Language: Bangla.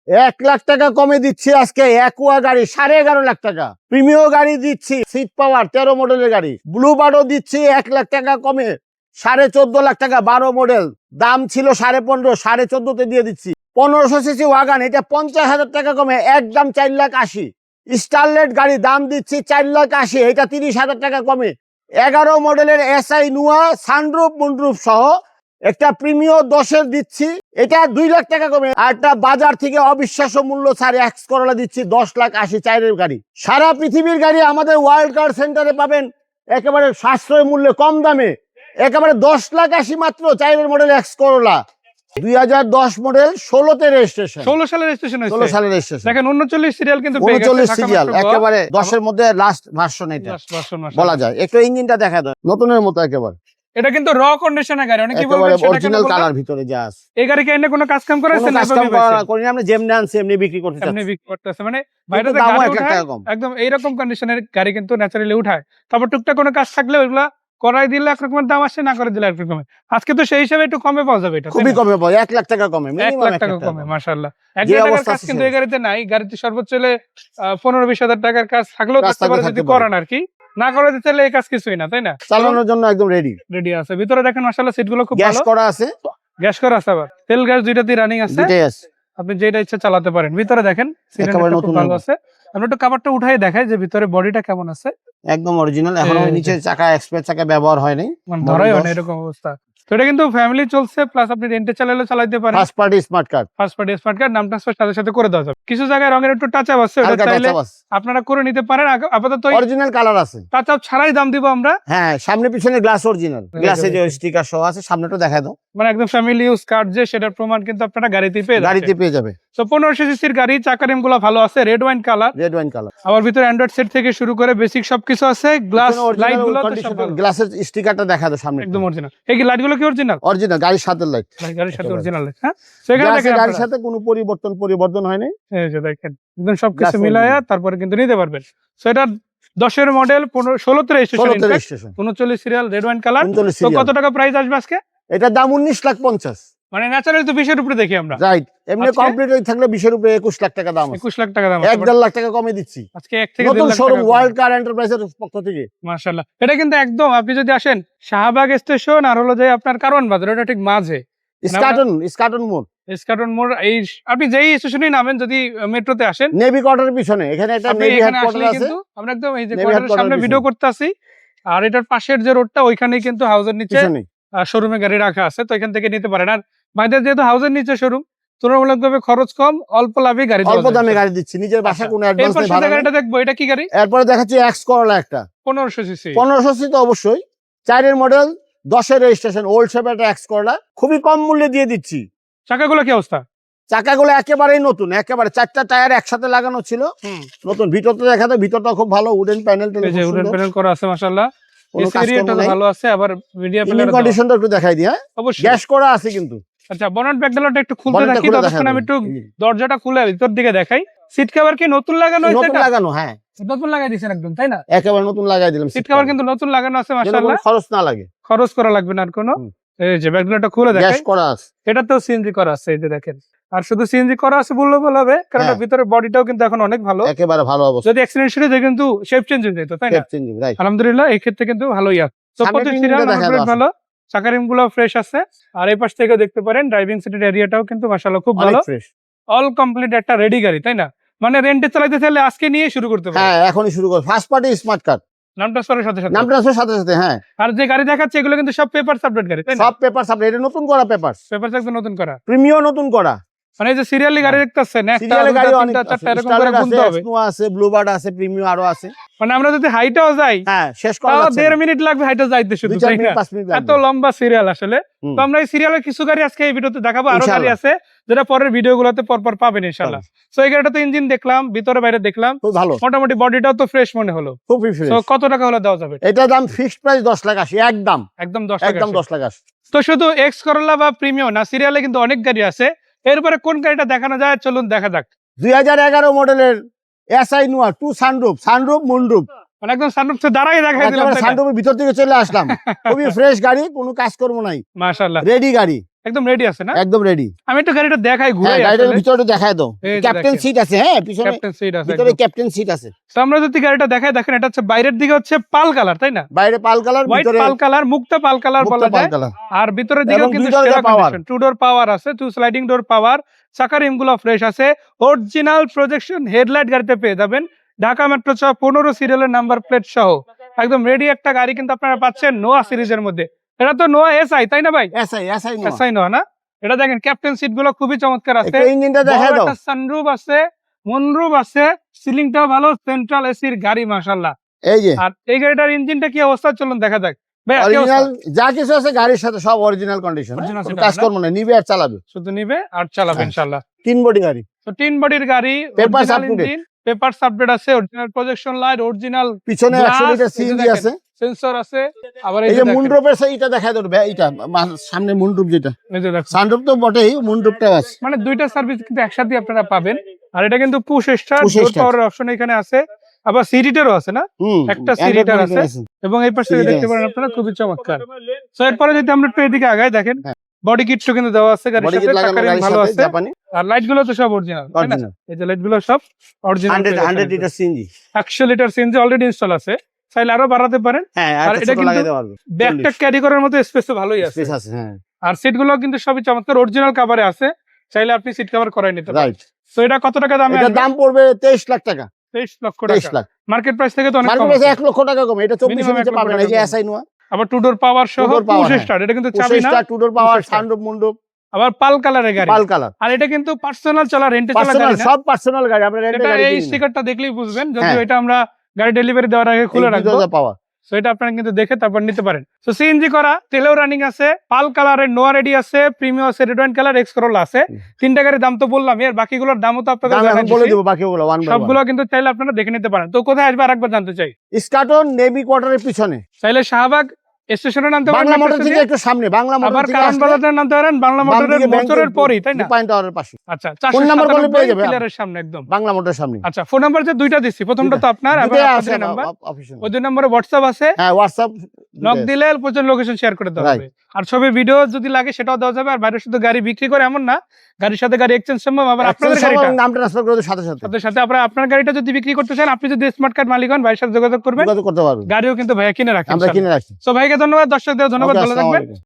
1,00,000 টাকা কমে দিচ্ছি আজকে। অ্যাকুয়া গাড়ি 11.5 লাখ টাকা, প্রিমিয়াম গাড়ি দিচ্ছি, সিট পাওয়ার 13 মডেলের গাড়ি। ব্লু বার্ডও দিচ্ছি 1,00,000 টাকা কমে 14.5 লাখ টাকা, 12 মডেল। দাম ছিল 15.5, 14.5-তে দিয়ে দিচ্ছি। 1500 সিসি ওয়াগান, এটা 50,000 টাকা কমে একদম 4,80,000। স্টারলেট গাড়ি দাম দিচ্ছি 4,80,000, এটা 30,000 টাকা কমে। 11 মডেলের এসআই নুয়া সানরুফ মুনরুফ সহ একটা প্রিমিয়াম 10-এর দিচ্ছি, এটা 2 লাখ টাকা কমে। আর একটা বাজার থেকে অবিশ্বাস্য মূল্য ছাড় এক্স করলা দিচ্ছি 10,80,000 চারের গাড়ি। সারা পৃথিবীর গাড়ি আমাদের ওয়ার্ল্ড কার সেন্টারে পাবেন একেবারে সাশ্রয় মূল্যে, কম দামে, একেবারে 10,80,000 মাত্র চারের মডেল এক্স করলা। 2010 মডেল, 16-তে রেজিস্ট্রেশন। 16 সালের রেজিস্ট্রেশন হয়েছে। 16 সালের রেজিস্ট্রেশন। দেখেন 39 সিরিয়াল কিন্তু 39 সিরিয়াল, একেবারে 10-এর মধ্যে লাস্ট ভার্সন এটা বলা যায়। একটু ইঞ্জিনটা দেখা দাও, নতুনের মতো একেবারে। এটা কিন্তু র কন্ডিশনের গাড়ি, অনেকে বলবে একেবারে সেটা কেন অরিজিনাল বলবেন? কালার ভিতরে যা আছে। এই গাড়ি কি এনে কোনো কাজ কাম করেছেন? কাজ কাম করি না, আমরা যেমনি আনছি এমনি বিক্রি করতে চাচ্ছি। এমনি বিক্রি করতেছে, মানে বাইরে কিন্তু থেকে দামও গাড়ি 1 লাখ উঠায়, টাকা কম। একদম এইরকম কন্ডিশনের গাড়ি কিন্তু ন্যাচারালি উঠায়। তারপর টুকটাক কোনো কাজ থাকলে ওইগুলা করাই দিলে একরকমের দাম আসে, না করে দিলে একরকমের। আজকে তো সেই হিসাবে একটু কমে পাওয়া যাবে, এটা খুবই কমে পাবো, 1 লাখ টাকা কমে, 1 মিনিমাম লাখ 1 টাকা লাখ টাকা কমে, কমে। মাশাআল্লাহ। 1 যে লাখ টাকার অবস্থা কাজ আছে কিন্তু সেই এই গাড়িতে নাই। গাড়িতে সর্বোচ্চ হলে 15-20 হাজার টাকার কাজ থাকলেও কাজ থাকতে পারে, থাকতে যদি পারে। করান আর কি। না করে দিতে চাইলে এই কাজ কিছুই না, তাই না? চালানোর জন্য একদম রেডি। রেডি আছে। ভিতরে দেখেন মাশাআল্লাহ সিটগুলো খুব গ্যাস ভালো, করা আছে, গ্যাস করা আছে, আবার তেল গ্যাস দুইটাতেই রানিং আছে। দুটেই আছে। আপনি যেটা ইচ্ছা চালাতে পারেন। ভিতরে দেখেন সিলিন্ডারটা একেবারে খুব নতুন ভালো আছে। আমরা একটু কাভারটা উঠাই দেখাই যে ভিতরে বডিটা কেমন আছে। একদম অরিজিনাল, এখনো এই যে। নিচে চাকা এক্সপ্রেস চাকা ব্যবহার হয়নি, মানে ধরাই হয় না এরকম অবস্থা। তো এটা কিন্তু ফ্যামিলি চলছে, প্লাস আপনি রেন্টে চালালে চালাতে পারেন। First party smart card, first party smart card, নাম ট্রান্সফার সাথে সাথে করে দেওয়া যাবে। কিছু জায়গায় রঙের একটু টাচ আপ আছে, ওটা হালকা চাইলে টাচ আপ আছে, আপনারা করে নিতে পারেন। আপাতত অরিজিনাল কালার আছে। টাচ আপ ছাড়াই দাম দিব আমরা। হ্যাঁ, সামনে পিছনে গ্লাস অরিজিনাল, গ্লাসে যে স্টিকার সহ আছে, সামনেটা দেখা দাও, মানে একদম ফ্যামিলি ইউজ কার্ড যে, সেটার প্রমাণ কিন্তু আপনারা গাড়িতেই পেয়ে যাবেন। গাড়িতে পেয়ে যাবে। তো 1500 সিসির গাড়ি, চাকা রিম গুলো ভালো আছে, red wine colour. Red wine colour, আবার ভিতরে অ্যান্ড্রয়েড সেট থেকে শুরু করে বেসিক সবকিছু আছে। গ্লাস লাইট গুলো তো সব ভালো, গ্লাসের স্টিকারটা দেখা দাও সামনে, একদম অরিজিনাল। এই কি লাইট গুলো কি অরিজিনাল? অরিজিনাল, গাড়ির সাথে লাইট, গাড়ির সাথে একেবারে। অরিজিনাল। হ্যাঁ, সেখানে দেখেন গাড়ির আপনারা, সাথে কোনো পরিবর্তন হয়নি। এই যে দেখেন একদম সবকিছু Glass মিলায়া original। তারপরে কিন্তু নিতে পারবেন। সো এটা 10-এর মডেল, 16-তে registration, 39 serial, red wine colour. তো কত টাকা প্রাইস আসবে আজকে? এটার দাম 19,50,000। মানে ন্যাচারালি তো 20-এর উপরে দেখি আমরা, রাইট, এমনি আজকে? কমপ্লিট থাকলে 20-এর উপরে 21 লাখ টাকা দাম আছে। 21 লাখ টাকা দাম। 1.5 লাখ টাকা কমে দিচ্ছি আজকে 1 থেকে 1.5 নতুন লাখ শোরুম টাকা। ওয়ার্ল্ড কার এন্টারপ্রাইজের পক্ষ থেকে। মাশাআল্লাহ, এটা কিন্তু একদম আপনি যদি আসেন শাহবাগ স্টেশন আর হলো যে আপনার কারওয়ান বাজার, এটা ঠিক মাঝে স্কাটন মোড়, স্কাটন মোড়। এই আপনি যেই স্টেশনেই নামেন, যদি মেট্রোতে আসেন, নেভি কোয়ার্টারের পিছনে এখানে একটা আপনি নেভি এখানে হেডকোয়ার্টার আসলেই আছে। কিন্তু আমরা একদম এই যে নেভি কোয়ার্টারের সামনে হেডকোয়ার্টারের ভিডিও পিছনে। করতে আসি। আর এটার পাশের যে রোডটা, ওইখানেই কিন্তু হাউসের নিচে পিছনে শোরুমে গাড়ি রাখা আছে, তো এখান থেকে নিতে পারেন। আর বাইদের যেহেতু হাউসের নিচে শোরুম, তুলনামূলকভাবে খরচ কম, অল্প লাভে গাড়ি অল্প দামে গাড়ি দিচ্ছি, নিজের বাসা কোনো অ্যাডভান্স এরপর নেই, সাথে ভাড়া নেই। গাড়িটা দেখবো, এটা কি গাড়ি? এরপরে দেখাচ্ছি এক্স করলা, একটা 1500 সিসি। 1500 সিসি তো অবশ্যই, 4-এর মডেল, 10-এর রেজিস্ট্রেশন, ওল্ড শেপ একটা এক্স করলা, খুবই কম মূল্যে দিয়ে দিচ্ছি। চাকাগুলো কি অবস্থা? চাকাগুলো একেবারেই নতুন, একেবারে 4টা টায়ার একসাথে লাগানো ছিল, নতুন। ভিতরটা দেখাতে, ভিতরটা খুব ভালো, উডেন প্যানেল, এই যে উডেন প্যানেল করা আছে মাশাআল্লাহ। কোনো এসি কাজকর্ম এরিয়াটা নাই। ভালো আছে, আবার মিডিয়া ইঞ্জিন প্যানেল কন্ডিশনটা একটু দেখাই দিই। হ্যাঁ, অবশ্যই। গ্যাস করা আছে কিন্তু। আচ্ছা, বনেট ব্যাকডালাটা একটু খুলতে বনেটটা রাখি, খুলে ততক্ষণ দেখাই আমি দিই। একটু দরজাটা খুলে ভিতর দিকে দেখাই। সিট কভার কি নতুন লাগানো হয়েছে? নতুন এটা লাগানো, হ্যাঁ, নতুন লাগাই দিয়েছেন একদম, তাই না? একেবারে নতুন লাগাই দিলাম। সিট কভার কিন্তু নতুন লাগানো আছে যেন মাশাআল্লাহ, কোনো খরচ না লাগে, খরচ করা লাগবে না আর কোনো। এই যে ব্যাকডালাটা খুলে গ্যাস দেখাই, করা আছে। এটাতেও সিএনজি করা আছে, এই যে দেখেন। আর শুধু সিএনজি করা আছে বললে ভালো হবে, কারণ হ্যাঁ। ভিতরে বডিটাও কিন্তু এখন অনেক ভালো। একেবারে ভালো অবস্থা, যদি অ্যাক্সিডেন্ট শুরু হয় কিন্তু শেপ চেঞ্জ হয়ে যেত, তাই না? রাইট। আলহামদুলিল্লাহ, এই ক্ষেত্রে কিন্তু ভালোই আছে। তো সামনের 25 টিনটা সিরিয়াল দেখা নাম্বার দাও। ভালো, চাকারিম গুলো ফ্রেশ আছে। আর এই পাশ থেকে দেখতে পারেন ড্রাইভিং সিটের এরিয়াটাও কিন্তু মাশাআল্লাহ খুব অনেক ভালো, ফ্রেশ। অল কমপ্লিট একটা রেডি গাড়ি, তাই না? মানে রেন্টে চালাতে চাইলে আজকে নিয়ে শুরু করতে পারেন, হ্যাঁ, এখনই শুরু কর, ফার্স্ট পার্টি স্মার্ট কার্ড, নাম ট্রান্সফারের সাথে সাথে। নাম ট্রান্সফার সাথে সাথে। হ্যাঁ, আর যে গাড়ি দেখাচ্ছে এগুলো কিন্তু সব পেপার আপডেট গাড়ি, তাই না? সব পেপার সাপ্লাই, এটা নতুন করা পেপার, পেপার একদম নতুন করা, প্রিমিয়াম নতুন করা। মানে এই যে সিরিয়ালি গাড়ি দেখতেছেন, একটা সিরিয়ালের গাড়ি অনেক দুইটা আছে, চারটা এরকম করে স্টারলেট আছে, গুনতে হবে। এক্সনোয়া আছে, ব্লু বার্ড আছে, প্রিমিয়াম আরো আছে। মানে আমরা যদি হাইটাও যাই, হ্যাঁ, শেষ করা তাও যাচ্ছে 1.5 না। মিনিট লাগবে হাইটা যাইতে, শুধু 2-4 তাই মিনিট না? 5 মিনিট এত লাগবে। লম্বা সিরিয়াল আসলে। হুম। তো আমরা এই সিরিয়ালের কিছু গাড়ি আজকে এই ভিডিওতে দেখাবো, আরো গাড়ি ইনশাআল্লাহ। আছে যেটা পরের ভিডিও গুলোতে পরপর পাবেন ইনশাআল্লাহ। তো এই গাড়িটা তো ইঞ্জিন দেখলাম, ভিতরে বাইরে দেখলাম, খুব ভালো, মোটামুটি বডিটাও তো ফ্রেশ মনে হলো। খুব ফ্রেশ। তো কত টাকা হলে দেওয়া যাবে? এটা দাম ফিক্সড প্রাইস 10,80,000, একদম একদম 10 একদম টাকা। 10,80,000। তো শুধু এক্স করলা বা প্রিমিয়াম না, সিরিয়ালে কিন্তু অনেক গাড়ি আছে। এরপরে কোন গাড়িটা দেখানো যায়, চলুন দেখা যাক। 2011 মডেলের এসআই নোয়া 2 সানরুফ মুনরুফ, মানে একদম সানরুফ থেকে দাঁড়াই দেখাই দিলাম, একেবারে সানরুফের ভিতর থেকে চলে আসলাম। খুবই ফ্রেশ গাড়ি, কোনো কাজ করবো নাই, মাশাআল্লাহ। রেডি গাড়ি। একদম রেডি আছে না? একদম রেডি। আমি একটু গাড়িটা দেখাই, হ্যাঁ, ঘুরাই গাড়িটার আসলে। ভিতরে দেখায় দাও। এই যে ক্যাপ্টেন দেখেন, সিট আছে, হ্যাঁ, পিছনে ক্যাপ্টেন সিট আছে ভিতরে একদম। ক্যাপ্টেন সিট আছে। তো আমরা যদি গাড়িটা দেখাই, দেখেন এটা হচ্ছে বাইরের দিকে হচ্ছে পাল কালার, তাই না? বাইরে পাল কালার, হোয়াইট ভিতরে পাল কালার, মুক্তা পাল কালার মুক্তা বলা পাল যায়। কালার। আর ভিতরের দিকেও এবং কিন্তু 2 দরজা সেরা power। কন্ডিশন, 2 ডোর পাওয়ার আছে, 2 স্লাইডিং ডোর পাওয়ার, চাকার রিমগুলো ফ্রেশ আছে, অরিজিনাল প্রজেকশন হেডলাইট গাড়িতে পেয়ে যাবেন, ঢাকা মেট্রো চ 15 সিরিয়ালের নাম্বার প্লেট সহ একদম রেডি একটা গাড়ি কিন্তু আপনারা পাচ্ছেন নোয়া সিরিজের মধ্যে। এটা তো নোয়া এসআই, তাই না ভাই? SI no. এসআই নোয়া না? এটা দেখেন ক্যাপ্টেন সিট গুলো খুবই চমৎকার আছে, একটু ইঞ্জিনটা দেখায় দাও। সানরুফ আছে, মুনরুফ আছে, সিলিংটাও ভালো, সেন্ট্রাল এসির গাড়ি মাশাআল্লাহ। এই যে আর এই গাড়িটার ইঞ্জিনটা কি অবস্থা চলুন দেখা যাক। ভাই কি অবস্থা? অরিজিনাল যা কিছু আছে গাড়ির সাথে সব অরিজিনাল কন্ডিশন। Original setup কাজ না? করব না, নিবে আর চালাবে। শুধু নিবে আর চালাবে হ্যাঁ। ইনশাআল্লাহ। 3 বডি গাড়ি। তো 3 বডির গাড়ি, Papers original up to date। Engine, papers update আছে, অরিজিনাল প্রজেকশন লাইট, অরিজিনাল পিছনে 100 লিটার glass, এই যে সিএনজি দেখেন, আছে। সেন্সর আছে। আবার এই যে মুন্ডরূপের এইটা দেখায় দাও ভাই, এইটা সামনে মুন্ডরূপ যেটা। এই যে দেখেন, সানরূপ তো বটেই, মুন্ডরূপটাও আছে। মানে দুইটা সার্ভিস কিন্তু একসাথে আপনারা পাবেন। আর এটা কিন্তু পুশ স্টার্ট, Push ডোর start। পাওয়ারের অপশন এখানে আছে, আবার সিরিটারও আছে না? হুম, একটা Android সিরিটার monitor আছে। এবং এই পাশে দেখতে Series পারেন আপনারা, খুবই চমৎকার। সো এরপরে যদি আমরা একটু এদিকে আগাই, দেখেন হ্যাঁ। বডি কিটও কিন্তু দেওয়া আছে গাড়ির বডি কিট সাথে, লাগানো চাকার রিম গাড়ির ভালো সাথে, আছে। জাপানি আর লাইট গুলো তো সব অরিজিনাল, তাই না? অরিজিনাল। এই যে লাইট গুলো সব original. 100 litre CNG. 100 litre CNG already install আছে, চাইলে আরো বাড়াতে পারেন। হ্যাঁ, আর আর এটা এটা কিন্তু লাগাইতে পারবে। ব্যাগটা ক্যারি করার মতো স্পেসও ভালোই আছে। স্পেস আছে, হ্যাঁ, আর সিট গুলো কিন্তু সবই চমৎকার, অরিজিনাল কভারে আছে, চাইলে আপনি সিট কভার করাই নিতে পারেন। রাইট। তো এটা কত টাকা দামে এটা আসবে? দাম পড়বে 23 লাখ টাকা। 23 লক্ষ 23 টাকা। লাখ। মার্কেট প্রাইস থেকে তো অনেক কম মার্কেটে আছে। 1 লক্ষ টাকা কম। এটা 24 Minimum এর নিচে 1 লক্ষ পাবেন না। এই যে টাকা এসআই নোয়া, আবার 2 ডোর পাওয়ার সহ, 2 door power, পুশ হ্যাঁ। স্টার্ট, এটা কিন্তু চাবি না, পুশ স্টার, 2 ডোর পাওয়ার, Push start। সানরূপ, মুন্ডরূপ, আবার পাল কালারের গাড়ি। পাল কালার। আর এটা কিন্তু পার্সোনাল চলা, রেন্টে চলা পার্সোনাল, গাড়ি না। সব পার্সোনাল গাড়ি। আমরা রেন্টে এটা গাড়ি এই কিনি না। স্টিকারটা দেখলেই বুঝবেন, যদিও হ্যাঁ। এটা আমরা গাড়ি ডেলিভারি দেওয়ার আগে খুলে এই রাখবো। 2000 পাওয়া। সো এটা আপনারা কিন্তু দেখে তারপর নিতে পারেন। সো সিএনজি করা, তেলেও রানিং আছে, পাল কালারের নোয়া রেডি আছে, প্রিমিয়াম আছে, red wine colour, X Corolla আছে। 3টা গাড়ির দাম তো বললাম, এর বাকিগুলোর দামও তো আপনাদের দাম জানাই এখন বলে দিছি। দেব বাকিগুলো 1 বাই 1। সবগুলো কিন্তু চাইলে আপনারা দেখে নিতে পারেন। তো কোথায় আসবে আরেকবার জানতে চাই। স্কাটন নেভি কোয়ার্টারের পিছনে, চাইলে শাহবাগ স্টেশনে নামতে পারেন, বাংলা মোটর মেট্রো থেকে দিয়ে। একটু সামনে, বাংলা মোটর আবার থেকে কারণ আসলে বাজারে নামতে পারেন, বাংলা বাম মোটরের দিকে ব্যাংকের মোটরের পরেই, তাই না? পয়েন্ট টাওয়ারের পাশে, আচ্ছা, ফোন নাম্বার বলে পেয়ে যাবে। পিলারের সামনে একদম। বাংলা মোটরের সামনে। আচ্ছা, ফোন নাম্বার যে দুইটা দিচ্ছি, প্রথমটা তো আপনার, এবং দুটোই আছে আপনাদের নাম্বার। অফিসে। ওই 2 নম্বরে হোয়াটসঅ্যাপ আছে, হ্যাঁ, হোয়াটসঅ্যাপ নক দিলে পর্যন্ত লোকেশন শেয়ার করে দেওয়া হবে। আর ছবি ভিডিও যদি লাগে সেটাও দেওয়া যাবে। আর বাইরে শুধু গাড়ি বিক্রি করে এমন না, গাড়ির সাথে গাড়ি এক্সচেঞ্জ সম্ভব। আবার আপনাদের গাড়িটা নাম ট্রান্সফার করে সাথে সাথে সাথে সাথে আপনার গাড়িটা যদি বিক্রি করতে চান, আপনি যদি স্মার্ট কার্ড মালিক হন, ভাইয়ের সাথে যোগাযোগ করবেন, যোগাযোগ করতে পারবে। গাড়িও কিন্তু ভাইয়া কিনে রাখেন। আমরা কিনে রাখি। সো ভাইকে ধন্যবাদ, দর্শকদের ধন্যবাদ, ওকে, ভালো আসসালামু থাকবেন। আলাইকুম।